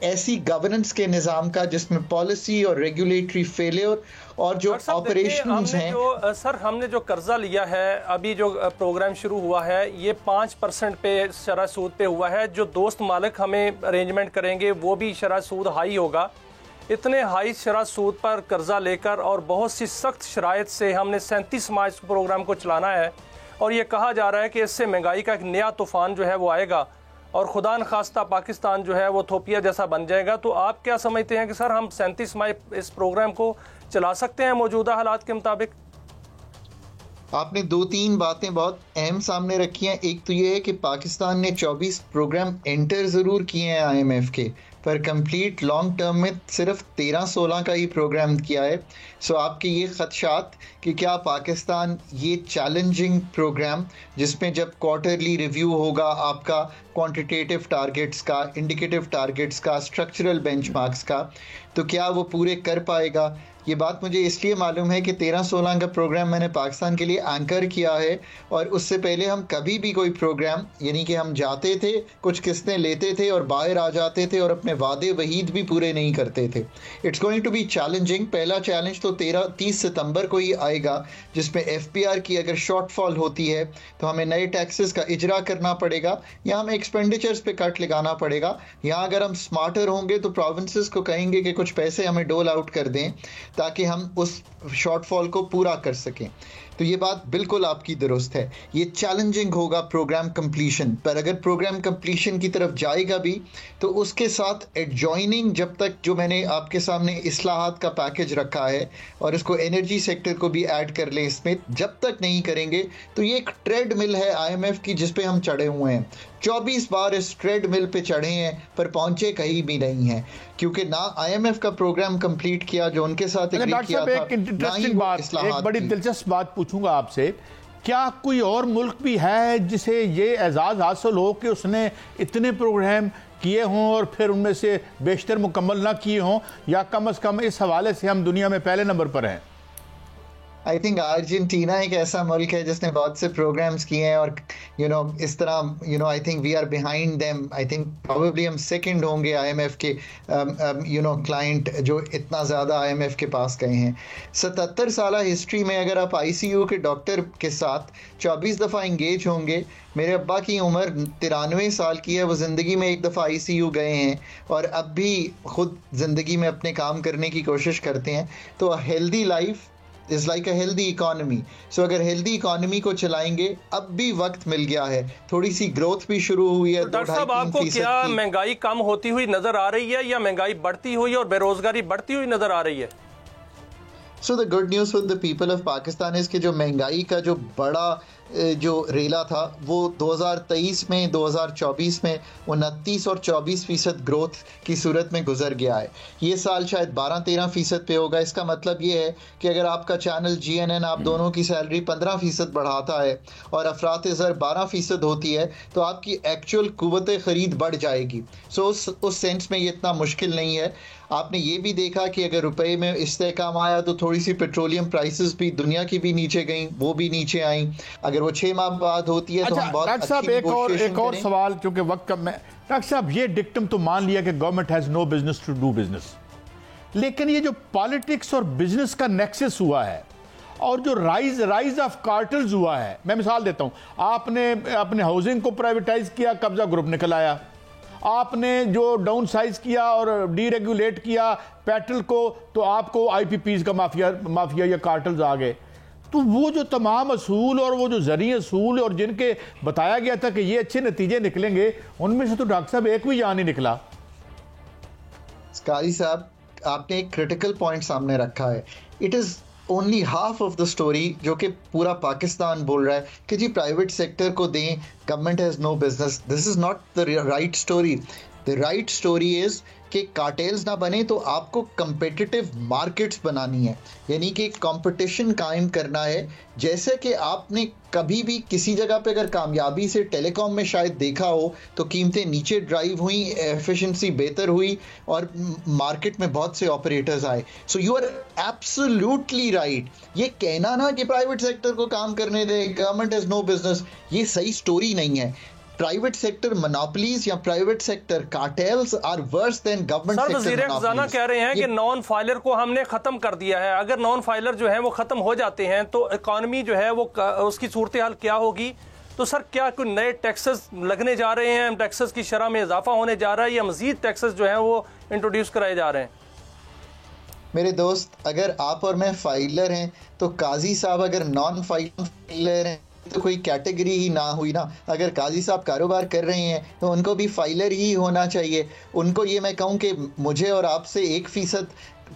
ऐसी गवर्नेंस के निज़ाम का जिसमें पॉलिसी और रेगुलेटरी फेलियर और जो ऑपरेशंस हैं। सर हमने जो कर्जा लिया है, अभी जो प्रोग्राम शुरू हुआ है ये 5% पे शरह सूद पे हुआ है। जो दोस्त मालिक हमें अरेंजमेंट करेंगे वो भी शरह सूद हाई होगा। इतने हाई शरह सूद पर कर्जा लेकर और बहुत सी सख्त शराइत से हमने 37 मार्च प्रोग्राम को चलाना है, और ये कहा जा रहा है कि इससे महंगाई का एक नया तूफान जो है वो आएगा और खुदा न खास्ता पाकिस्तान जो है वो थोपिया जैसा बन जाएगा। तो आप क्या समझते हैं कि सर हम 37 मई इस प्रोग्राम को चला सकते हैं मौजूदा हालात के मुताबिक? आपने 2-3 बातें बहुत अहम सामने रखी हैं। एक तो ये है कि पाकिस्तान ने 24 प्रोग्राम एंटर ज़रूर किए हैं IMF के, पर कंप्लीट लॉन्ग टर्म में सिर्फ 13-16 का ही प्रोग्राम किया है। सो आपके ये खदशात कि क्या पाकिस्तान ये चैलेंजिंग प्रोग्राम जिसमें जब क्वार्टरली रिव्यू होगा आपका क्वांटिटेटिव टारगेट्स का, इंडिकेटिव टारगेट्स का, स्ट्रक्चरल बेंचमार्क्स का, तो क्या वो पूरे कर पाएगा? ये बात मुझे इसलिए मालूम है कि 13-16 का प्रोग्राम मैंने पाकिस्तान के लिए एंकर किया है, और उससे पहले हम कभी भी कोई प्रोग्राम, यानी कि हम जाते थे, कुछ किस्तें लेते थे और बाहर आ जाते थे और अपने वादे वहीद भी पूरे नहीं करते थे। It's going to be challenging. पहला चैलेंज तो 30 सितंबर को ही आएगा, जिसमें FPR की अगर शॉर्टफॉल होती है तो हमें नए टैक्सेस का इजरा करना पड़ेगा या हमें एक्सपेंडिचर्स पे कट लगाना पड़ेगा। यहाँ अगर हम स्मार्टर होंगे तो प्रोविंसेस को कहेंगे कि कुछ पैसे हमें डोल आउट कर दें ताकि हम उस शॉर्टफॉल को पूरा कर सकें। तो ये बात बिल्कुल आपकी दुरुस्त है। ये चैलेंजिंग होगा प्रोग्राम कंप्लीशन, पर अगर प्रोग्राम कंप्लीशन की तरफ जाएगा भी तो उसके साथ एडजॉइनिंग, जब तक जो मैंने आपके सामने इस्लाहात का पैकेज रखा है और इसको एनर्जी सेक्टर को भी ऐड कर लें इसमें, जब तक नहीं करेंगे तो ये एक ट्रेडमिल है IMF की जिस पे हम चढ़े हुए हैं। 24 बार इस ट्रेडमिल पे चढ़े हैं पर पहुंचे कहीं भी नहीं है, क्योंकि ना IMF का प्रोग्राम कंप्लीट किया जो उनके साथ एग्री किया था। एक इंटरेस्टिंग बात, एक बड़ी दिलचस्प बात पूछूंगा आपसे, क्या कोई और मुल्क भी है जिसे ये एजाज़ हासिल हो कि उसने इतने प्रोग्राम किए हों और फिर उनमें से बेशतर मुकम्मल ना किए हों, या कम से कम इस हवाले से हम दुनिया में पहले नंबर पर हैं? आई थिंक अर्जेंटीना एक ऐसा मुल्क है जिसने बहुत से प्रोग्राम्स किए हैं और इस तरह I think we are behind them. I think probably हम सेकंड होंगे IMF के क्लाइंट जो इतना ज़्यादा IMF के पास गए हैं। 77 साल हिस्ट्री में अगर आप ICU के डॉक्टर के साथ 24 दफ़ा इंगेज होंगे, मेरे अब्बा की उम्र 93 साल की है, वो ज़िंदगी में एक दफ़ा ICU गए हैं और अब भी खुद ज़िंदगी में अपने काम करने की कोशिश करते हैं। तो healthy life is like a healthy economy. So अगर हेल्दी इकॉनमी को चलाएंगे, अब भी वक्त मिल गया है, थोड़ी सी ग्रोथ भी शुरू हुई है। डॉक्टर साहब, आपको क्या महंगाई कम होती हुई नजर आ रही है या महंगाई बढ़ती हुई और बेरोजगारी बढ़ती हुई नजर आ रही है? So the good news for the people of Pakistan is कि जो महंगाई का जो बड़ा जो रेला था वो 2023 में 2024 में 29 और 24% ग्रोथ की सूरत में गुजर गया है। ये साल शायद 12-13% पे होगा। इसका मतलब ये है कि अगर आपका चैनल GNN आप दोनों की सैलरी 15% बढ़ाता है और अफरात ज़र 12% होती है तो आपकी एक्चुअल कुव्वत ख़रीद बढ़ जाएगी। सो उस सेंस में ये इतना मुश्किल नहीं है। आपने ये भी देखा कि अगर रुपए में इस्तेहकाम आया तो थोड़ी सी पेट्रोलियम प्राइसेस भी दुनिया की भी नीचे गई, वो भी नीचे आई। अगर वो 6 माह बाद होती है तो हम बहुत डॉक्टर साहब एक और सवाल, चूंकि वक्त कम है। डॉक्टर साहब, ये डिक्टम तो मान लिया कि government has no business to do business, लेकिन ये जो पॉलिटिक्स और बिजनेस का नेक्सस हुआ है और जो राइज ऑफ कार्टल्स हुआ है, मैं मिसाल देता हूं, आपने अपने हाउसिंग को प्राइवेटाइज किया, कब्जा ग्रुप निकल आया। आपने जो डाउन साइज किया और डीरेगुलेट किया पेट्रोल को, तो आपको IPPs का माफिया या कार्टल्स आ गए। तो वो जो तमाम असूल और वो जो ज़रिए असूल और जिनके बताया गया था कि ये अच्छे नतीजे निकलेंगे, उनमें से तो डॉक्टर साहब एक भी यहाँ नहीं निकला। कारी साहब, आपने एक क्रिटिकल पॉइंट सामने रखा है। It is only half of the story जो कि पूरा पाकिस्तान बोल रहा है कि जी प्राइवेट सेक्टर को दें, government has no business. This is not the right story. The right story is कि कार्टेल्स ना बने तो आपको कंपेटिटिव मार्केट्स बनानी है, यानी कि कंपटीशन कायम करना है। जैसे कि आपने कभी भी किसी जगह पे अगर कामयाबी से टेलीकॉम में शायद देखा हो तो कीमतें नीचे ड्राइव हुई, एफिशिएंसी बेहतर हुई और मार्केट में बहुत से ऑपरेटर्स आए। So you are absolutely right. ये कहना ना कि प्राइवेट सेक्टर को काम करने दे, गवर्नमेंट हैज़ नो बिजनेस, ये सही स्टोरी नहीं है। प्राइवेट सेक्टर मोनोपोलीज या private sector cartels are worse than government sector वज़ीर खजाना कह रहे हैं कि नॉन फाइलर को हमने खत्म कर दिया है। अगर नॉन फाइलर जो है वो खत्म हो जाते हैं तो इकॉनमी जो है वो उसकी सूरत हाल क्या होगी? तो सर क्या कोई नए टैक्सेस लगने जा रहे हैं, टैक्सेस की शरह में इजाफा होने जा रहा है, या मजीद टैक्सेस जो हैं वो इंट्रोड्यूस कराए जा रहे हैं? मेरे दोस्त, अगर आप और मैं फाइलर हैं तो काजी साहब अगर नॉन फाइलर हैं तो कोई कैटेगरी ही ना हुई ना। अगर काजी साहब कारोबार कर रहे हैं तो उनको भी फाइलर ही होना चाहिए। उनको ये मैं कहूँ कि मुझे और आपसे 1%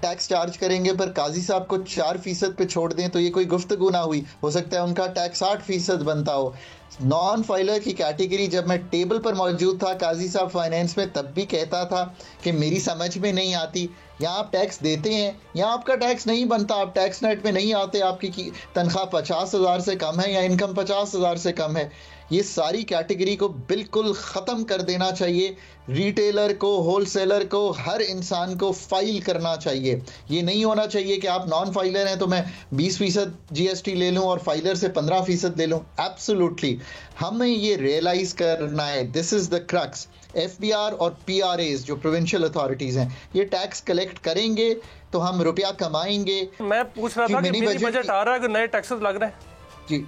टैक्स चार्ज करेंगे पर काजी साहब को 4% पे छोड़ दें तो ये कोई गुफ्तगू ना हुई। हो सकता है उनका टैक्स 8% बनता हो। नॉन फाइलर की कैटेगरी, जब मैं टेबल पर मौजूद था काजी साहब फाइनेंस में, तब भी कहता था कि मेरी समझ में नहीं आती। यहाँ आप टैक्स देते हैं, यहाँ आपका टैक्स नहीं बनता, आप टैक्स नेट में नहीं आते, आपकी तनख्वाह 50,000 से कम है या इनकम 50,000 से कम है। ये सारी कैटेगरी को बिल्कुल ख़त्म कर देना चाहिए। रिटेलर को, होलसेलर को, हर इंसान को फाइल करना चाहिए। ये नहीं होना चाहिए कि आप नॉन फाइलर हैं तो मैं 20% GST ले लूँ और फाइलर से 15% ले लूँ। एब्सोल्युटली हमें ये रियलाइज़ करना है। This is the crux. FBR और PRAs जो प्रोविंशियल अथॉरिटीज़ हैं, ये टैक्स कलेक्ट करेंगे तो हम रुपया कमाएंगे। मैं पूछ रहा था कि मिनी बजट आ रहा है, नए टैक्सेस लग रहे हैं जी।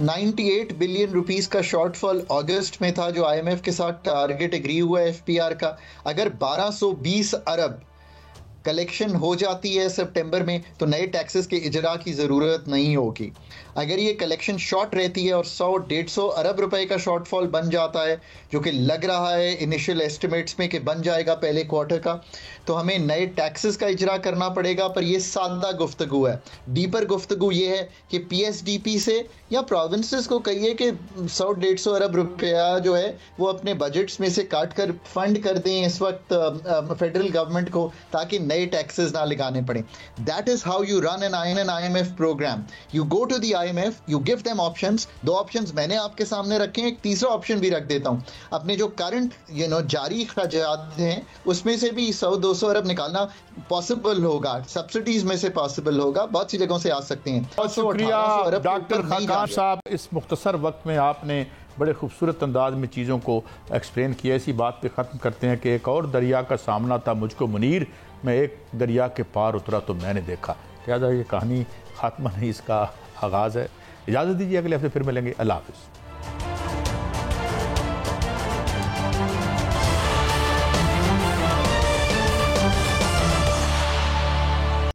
98 बिलियन रुपीस का शॉर्टफॉल अगस्त में था जो IMF के साथ टारगेट एग्री हुआ FBR का। अगर 1220 अरब कलेक्शन हो जाती है सितंबर में तो नए टैक्सेस के इजरा की ज़रूरत नहीं होगी। अगर ये कलेक्शन शॉर्ट रहती है और 100-150 अरब रुपए का शॉर्टफॉल बन जाता है, जो कि लग रहा है इनिशियल एस्टिमेट्स में कि बन जाएगा पहले क्वार्टर का, तो हमें नए टैक्सेस का इजरा करना पड़ेगा। पर ये सादा गुफ्तगू है। डीपर गुफ्तगू ये है कि PSDP से या प्रोविंसेस को कहिए कि 100-150 अरब रुपया जो है वो अपने बजट्स में से काट कर फंड कर दें इस वक्त फेडरल गवर्नमेंट को, ताकि नए टैक्सेस ना लगाने पड़े। That is how you run an IMF program. You go to the IMF, you give them options. 2 options मैंने आपके सामने रखे हैं, एक तीसरा ऑप्शन भी रख देता हूं। अपने जो करंट जारी खर्चात हैं उसमें से भी 100-200 अरब निकालना पॉसिबल होगा, सब्सिडीज में से पॉसिबल होगा, बहुत सी जगहों से आ सकते हैं। बहुत शुक्रिया डॉक्टर खाकान साहब, इस मुख्तसर वक्त में आपने बड़े खूबसूरत अंदाज में चीज़ों को एक्सप्लेन किया। इसी बात पे ख़त्म करते हैं कि एक और दरिया का सामना था मुझको मुनीर, मैं एक दरिया के पार उतरा तो मैंने देखा। क्या ये कहानी खात्मा नहीं, इसका आगाज़ है। इजाज़त दीजिए, अगले हफ्ते फिर मिलेंगे। अल्लाह हाफ़िज़।